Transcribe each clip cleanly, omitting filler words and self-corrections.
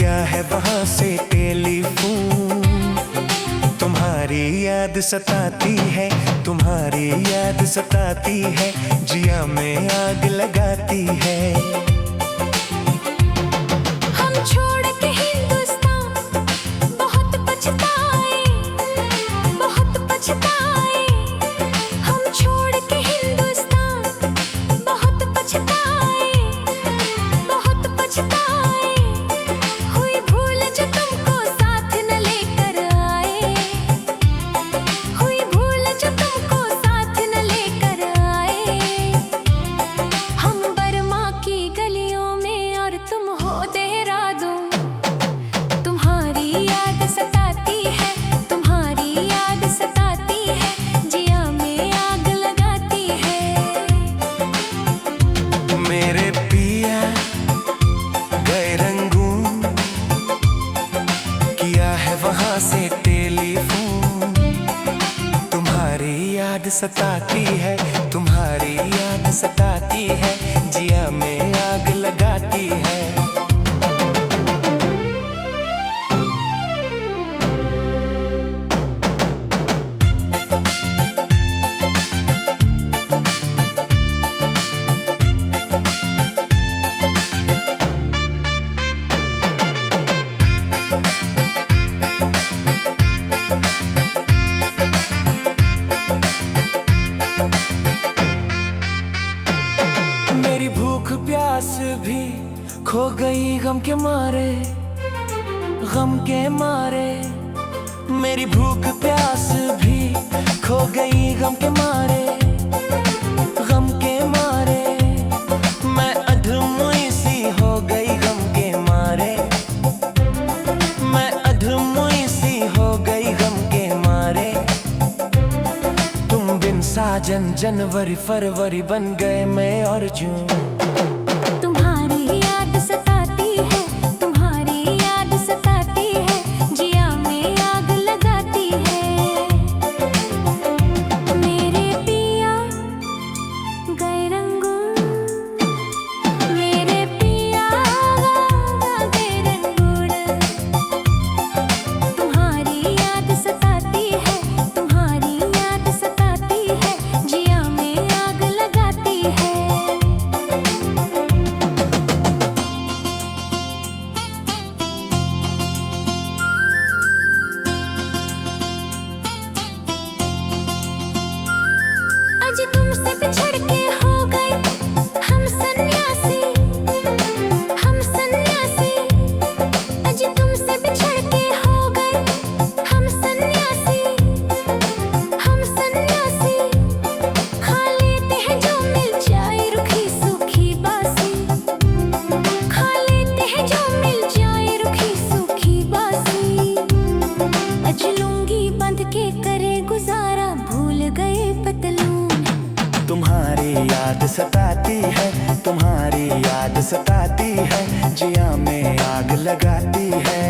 किया है वहां से टेलीफोन। तुम्हारी याद सताती है, तुम्हारी याद सताती है, जिया में आग लगाती है। हम छोड़ के हिंदुस्तान बहुत पछताए, बहुत पछताए। हम छोड़ के हिंदुस्तान बहुत पछताए, बहुत पछताए। हुई भूल जो तुमको साथ न लेकर आए, हुई भूल जो तुमको साथ न लेकर आए। हम बर्मा की गलियों में और तुम हो देहरादून। तुम्हारी याद सताती है, तुम्हारी याद सताती है, जिया में आग लगाती है। मेरे पिया गए रंगून, किया है वहां से टेलीफोन। तुम्हारी याद सताती है, तुम्हारी याद सताती है, जिया में आग लगाती है। मेरी भूख प्यास भी खो गई गम के मारे, गम के मारे। मेरी भूख प्यास भी खो गई गम के मारे, गम के मारे। मैं अधमुई सी हो गई गम के मारे, मैं अधमुई सी हो गई गम के मारे। तुम बिन साजन जनवरी फरवरी बन गए मैं और जून। तुम्हारी याद सताती है, तुम्हारी याद सताती है, जिया में आग लगाती है। मेरे पिया गए रंगून, मेरे पिया गए रंगून। तुम्हारी याद सताती है, तुम्हारी याद सताती है, जिया में आग लगाती है। आज तुमसे बिछड़ के हो गए हम सन्यासी, हम सन्यासी। आज तुमसे बिछड़ के हो गए हम सन्यासी, हम सन्यासी। खा लेते हैं जो मिल जाए रुखी सूखी बासी, खा लेते हैं जो मिल जाए रुखी सूखी बासी। आज लुंगी बंध के करे गुजारा, भूल गए पतलून। तुम्हारी याद सताती है, तुम्हारी याद सताती है, जिया में आग लगाती है।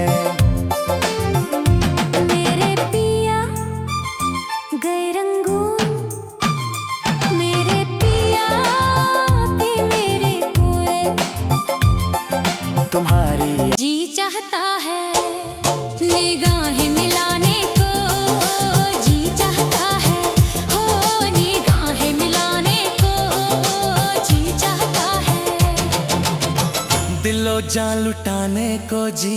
मेरे पिया गए रंगून, मेरे पिया के मेरे हुए। तुम्हारी जी चाहता है निगाहें मिलाने को, जी चाहता है हो निगाहें मिलाने को, जी चाहता है। दिलो जान लुटाने को जी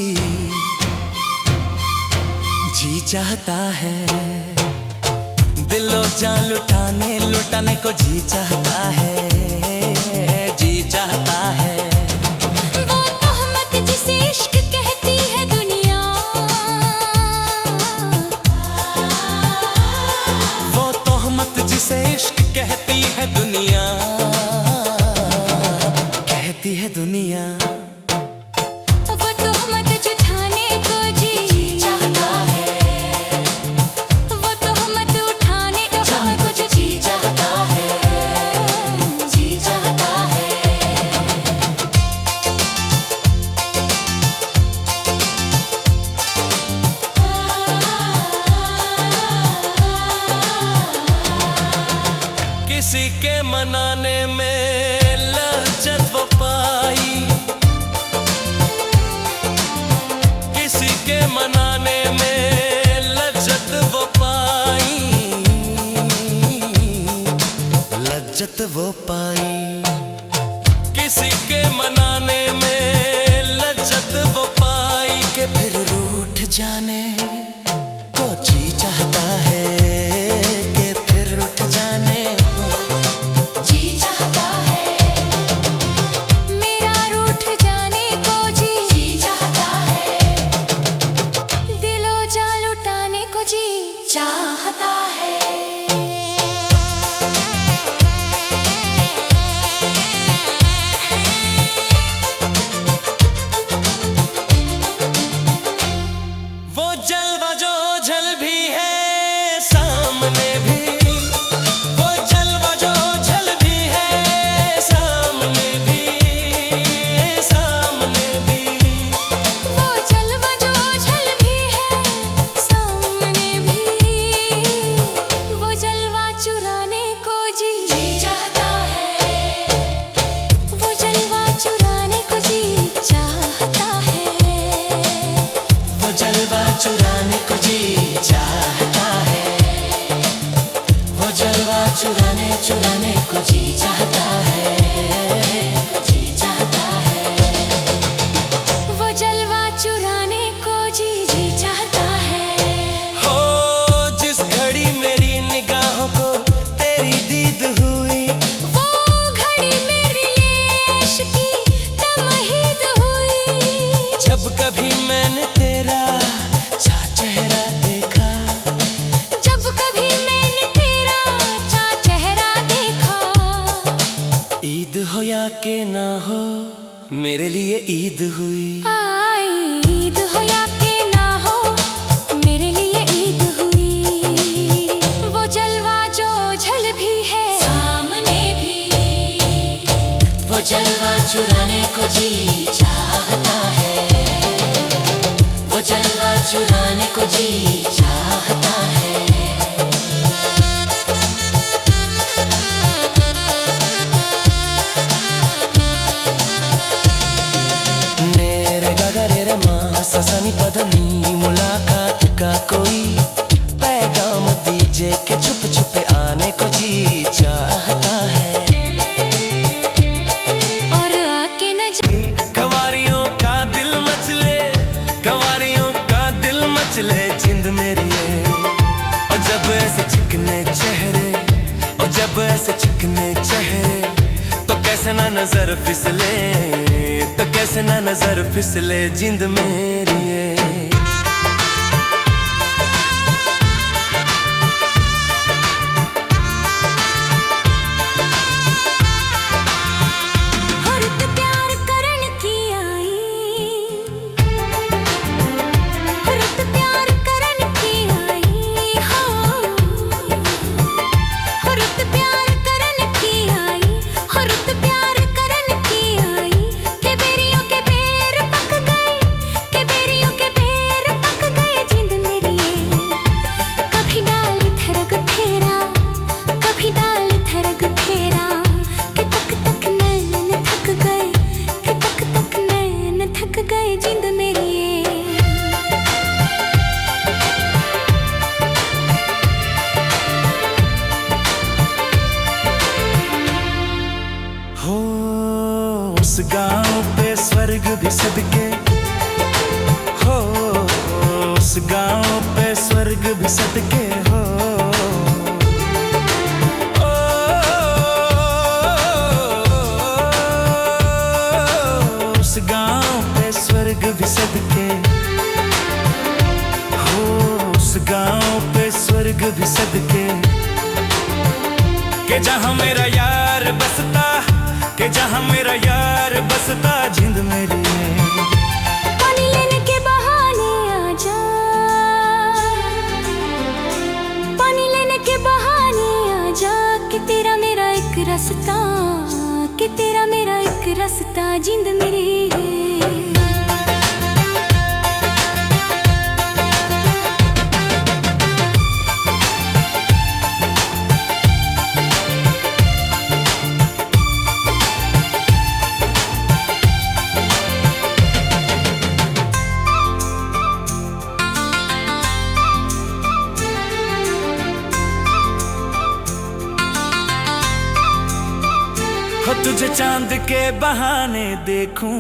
चाहता है। दिलो जान लुटाने को जी चाहता है, जी चाहता है। वो तोहमत जिसे इश्क कहती है दुनिया, वो तोहमत जिसे इश्क कहती है दुनिया, कहती है दुनिया। वो तोहमत जुटाने को जी चाहता है, वो तोहमत उठाने को जी चाहता है, जी चाहता है। लज्जत वो पाई, किसी के मनाने में लज्जत वो पाई कि फिर रूठ जाने को जी चाहता है, कि फिर रूठ जाने जी चाहता है, मेरा रूठ जाने को जी चाहता है, दिलो जान लुटाने को जी चाहता है। वो जलवा जो झल भी है सामने भी, वो जलवा जो झल भी है सामने भी, सामने भी, वो जलवा जो झल भी है सामने भी, वो जलवा चुराने को जी चाहता है, वो जलवा चुराने को जी चाहता है, वो जलवा चुराने को जी चाहता है, वो जलवा चुराने को जी चाहता है, जी चाहता है, वो जलवा चुराने को जी चाहता है। हो जिस घड़ी मेरी निगाहों को तेरी दीद हुई, वो घड़ी मेरे लिए इश्क की तमहीद हुई, जब कभी मैंने तेरा चेहरा देखा, जब कभी मैंने तेरा चेहरा देखा, ईद हो या के ना हो मेरे लिए ईद हुई, आई ईद हो या के ना हो मेरे लिए ईद हुई, वो जलवा जो झल भी है सामने भी, वो जलवा चुराने को जी चाहता है, वो जलवा चुराने को जी चाहता है। नेरे गगरे रे मा ससनी पदनी मुलाकात का कोई पैगाम दीजिए कि छुप छुप आने को जी चाहता है। और आके न कंवारियों का दिल मचले, कंवारियों का दिल मचले जिंद मेरी है, और जब ऐसे चिकने चेहरे, और जब ऐसे चिकने चेहरे, तो कैसे ना नजर फिसले, तो कैसे ना नजर फिसले जिंद मेरी है। औरत प्यार करन की आई, औरत प्यार करन की आई, हाँ औरत प्यार करन की आई, औरत प्यार करन की आई, के बेरियों के बेर पक गए, के बेरियों के बेर पक गए जिंद मेरी, कभी डाल थरग फेरा, कभी डाल थरग फेरा, कि तक तक नैन थक गए, कि तक तक नैन थक गए जिंद मेरी। हो उस गांव पे स्वर्ग भी सदके, हो उस गांव पे स्वर्ग भी सदके हो, ओ, उस गांव पे स्वर्ग भी सदके हो, उस गांव पे स्वर्ग भी सदके, कि जहां मेरा यार बसता, कि जहां मेरा यार बसता जिंद मेरी है। पानी लेने के बहाने आ जा, पानी लेने के बहाने आ जा, कि तेरा मेरा एक रास्ता, कि तेरा मेरा एक रास्ता जिंद मेरी है। तुझे चांद के बहाने देखूं,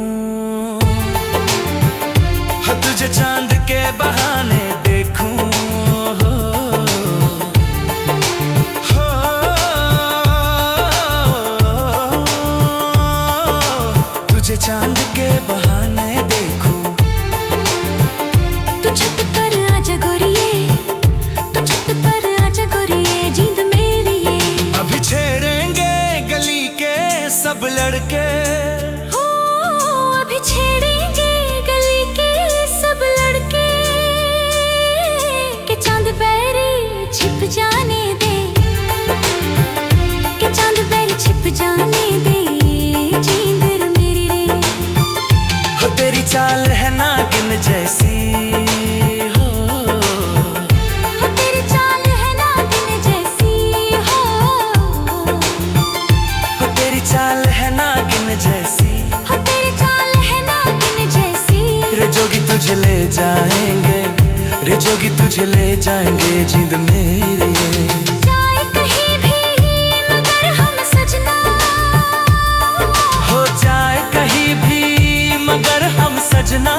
हो तुझे चांद के बहाने देखूं, हो, हो, तुझे चांद के बहाने देखूं। तू छत पर आजा गोरिये, तू छत पर आजा गोरिये, जींद मेरी ये। अभी छेड़ेंगे गली के सब लड़के, हो अभी छेड़ेंगे गली के सब लड़के, के चांद पैरी छिप जाने दे, के चांद पैरी छिप जाने दे, जींद मेरी रे। हो तेरी चाल है नागिन जैसी, हो, हो तेरी चाल है नागिन जैसी, हो, हो तेरी चाल है नागिन जैसी। हो तेरी चाल है नागिन जैसी। रे जोगी तुझे ले जाएंगे, रे जोगी तुझे ले जाएंगे, जींद मेरी ये। जाए कहीं भी मगर हम सजना, हो जाए कहीं भी मगर हम सजना,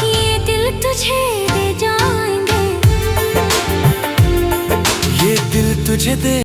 ये दिल तुझे दे जाएंगे, ये दिल तुझे दे